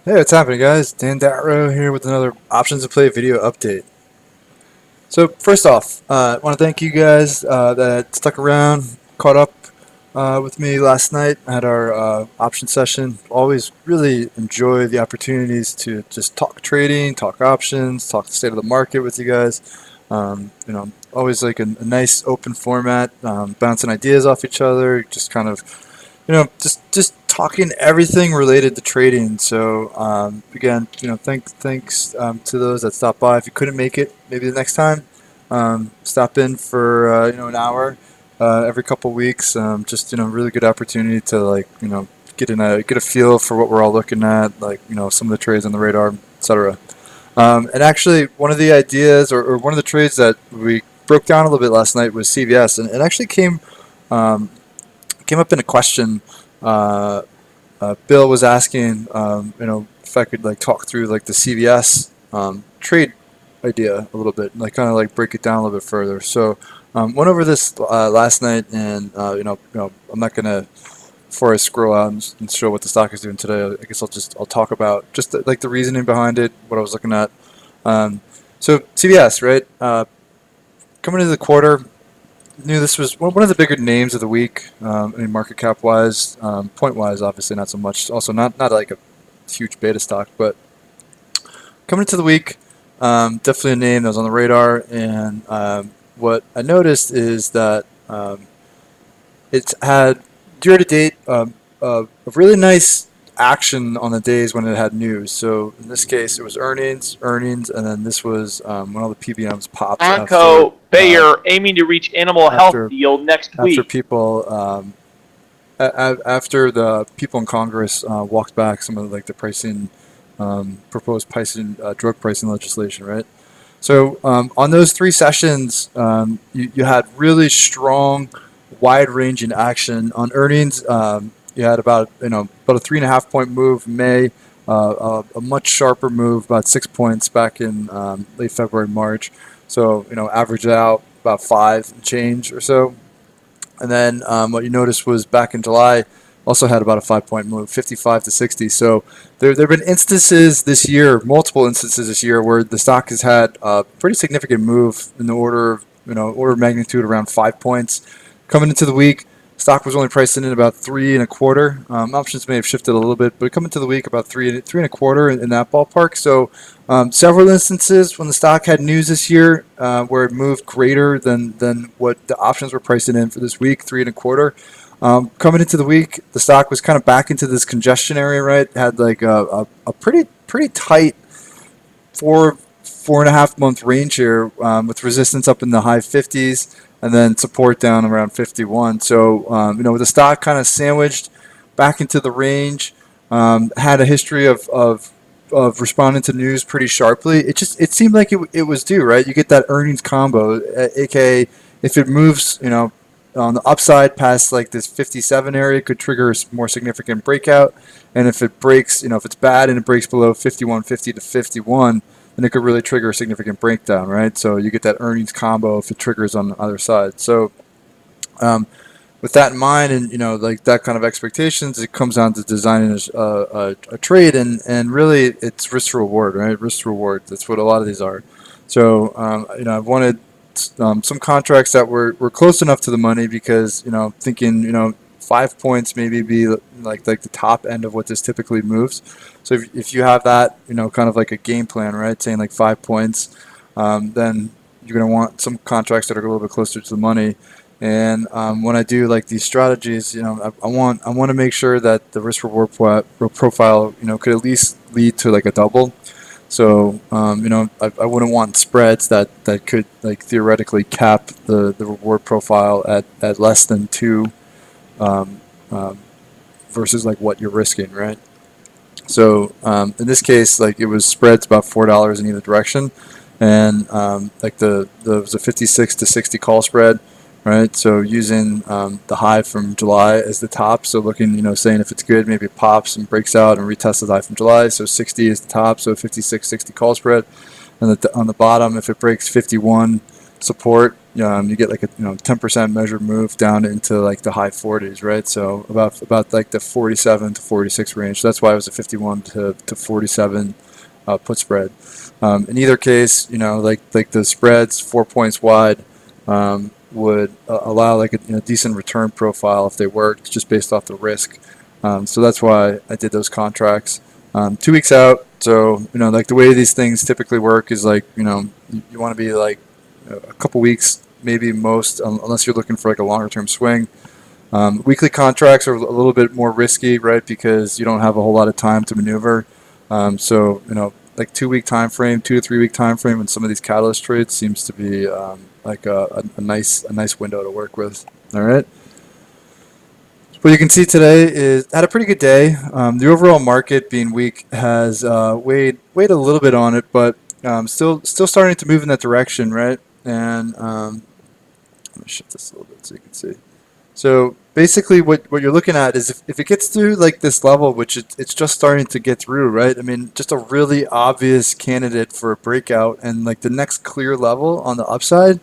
Hey, what's happening, guys? Dan Darrow here with another Options to Play video update. So, first off, I want to thank you guys that stuck around, caught up with me last night at our option session. Always really enjoy the opportunities to just talk trading, talk options, talk the state of the market with you guys. Always like a nice open format, bouncing ideas off each other, just kind of just talking everything related to trading. So again, thanks to those that stopped by. If you couldn't make it, maybe the next time, stop in for an hour every couple weeks. Just really good opportunity to get a feel for what we're all looking at, like some of the trades on the radar, etc. And actually, one of the ideas or one of the trades that we broke down a little bit last night was CVS, and it actually um, came up in a question. Uh, Bill was asking, if I could like talk through like the CVS trade idea a little bit, like kind of like break it down a little bit further. So went over this last night, and I'm not gonna before I scroll out and show what the stock is doing today. I guess I'll talk about just like the reasoning behind it, what I was looking at. Um, so CVS, right? Coming into the quarter, knew this was one of the bigger names of the week. Market cap wise, point wise, obviously not so much. Also, not like a huge beta stock, but coming into the week, definitely a name that was on the radar. And what I noticed is that it's had year to date a really nice action on the days when it had news. So in this case, it was earnings, and then this was when all the PBMs popped Onco Bayer aiming to reach animal health after deal next after week. people after the people in Congress walked back some of like the pricing proposed pricing drug pricing legislation, right? So on those three sessions, you had really strong, wide-ranging action on earnings. You had about a 3.5 point move in May, a much sharper move, about 6 points back in late February, March. So average out about five and change or so. And then what you noticed was back in July, also had about a 5 point move, 55 to 60. So there have been instances this year, multiple instances this year, where the stock has had a pretty significant move in the order of magnitude around 5 points. Coming into the week, stock was only priced in at about 3.25. Options may have shifted a little bit, but coming to the week about 3.25 in that ballpark. So several instances when the stock had news this year where it moved greater than what the options were pricing in for this week, 3.25. Coming into the week, the stock was kind of back into this congestion area, right? Had like a pretty tight 4.5 month range here with resistance up in the high 50s and then support down around 51. So with the stock kind of sandwiched back into the range, had a history of responding to news pretty sharply. It seemed like it was due, right? You get that earnings combo, aka if it moves, on the upside past like this 57 area, it could trigger a more significant breakout. And if it breaks, if it's bad and it breaks below 51.50 to 51, then it could really trigger a significant breakdown, right? So you get that earnings combo if it triggers on the other side. So um, with that in mind, and like that kind of expectations, it comes down to designing a trade, and really it's risk to reward, right? Risk to reward. That's what a lot of these are. So I've wanted some contracts that were close enough to the money because thinking 5 points maybe be like the top end of what this typically moves. So if you have that kind of like a game plan, right, saying like 5 points, then you're going to want some contracts that are a little bit closer to the money. And when I do like these strategies, I want to make sure that the risk reward profile could at least lead to like a double. So I wouldn't want spreads that could like theoretically cap the reward profile at less than two um, um, versus like what you're risking, right? So in this case, like it was spreads about $4 in either direction, and like the was a 56 to 60 call spread, right? So using the high from July as the top, so looking saying if it's good, maybe it pops and breaks out and retests the high from July. So 60 is the top, so 56 60 call spread, and on the bottom, if it breaks 51 support you get like a 10% measured move down into like the high 40s, right? So about like the 47 to 46 range. That's why it was a 51 to 47 put spread. In either case, like the spreads 4 points wide would allow like a decent return profile if they worked, just based off the risk. So that's why I did those contracts. 2 weeks out. So like the way these things typically work is like you want to be like a couple weeks, maybe most, unless you're looking for like a longer term swing. Weekly contracts are a little bit more risky, right? Because you don't have a whole lot of time to maneuver. So like 2 week time frame, 2 to 3 week time frame, and some of these catalyst trades seems to be like a nice window to work with. All right. What you can see today is had a pretty good day. The overall market being weak has weighed a little bit on it, but still starting to move in that direction, right? And let me shift this a little bit so you can see. So basically, what you're looking at is if it gets through like this level, which it's just starting to get through, right? I mean, just a really obvious candidate for a breakout, and like the next clear level on the upside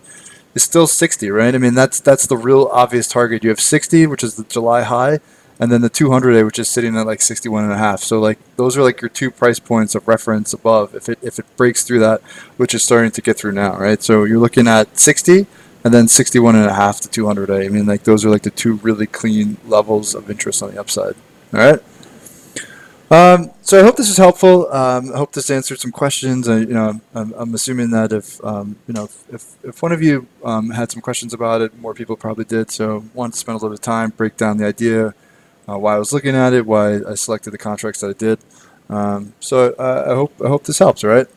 is still 60, right? I mean, that's the real obvious target. You have 60, which is the July high, and then the 200-day, which is sitting at like 61 and a half. So like those are like your 2 price points of reference above. If it breaks through that, which is starting to get through now, right? So you're looking at 60 and then 61 and a half to 200-day. I mean, like those are like the two really clean levels of interest on the upside. All right. So I hope this is helpful. I hope this answered some questions. I'm assuming that if one of you had some questions about it, more people probably did. So wanted to spend a little bit of time, break down the idea, why I was looking at it, why I selected the contracts that I did. I hope this helps. All right.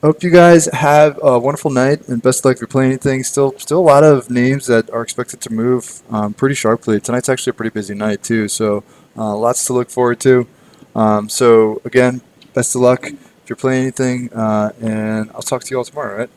Hope you guys have a wonderful night and best of luck if you're playing anything. Still a lot of names that are expected to move pretty sharply. Tonight's actually a pretty busy night too, so lots to look forward to. So again, best of luck if you're playing anything, and I'll talk to you all tomorrow. All right.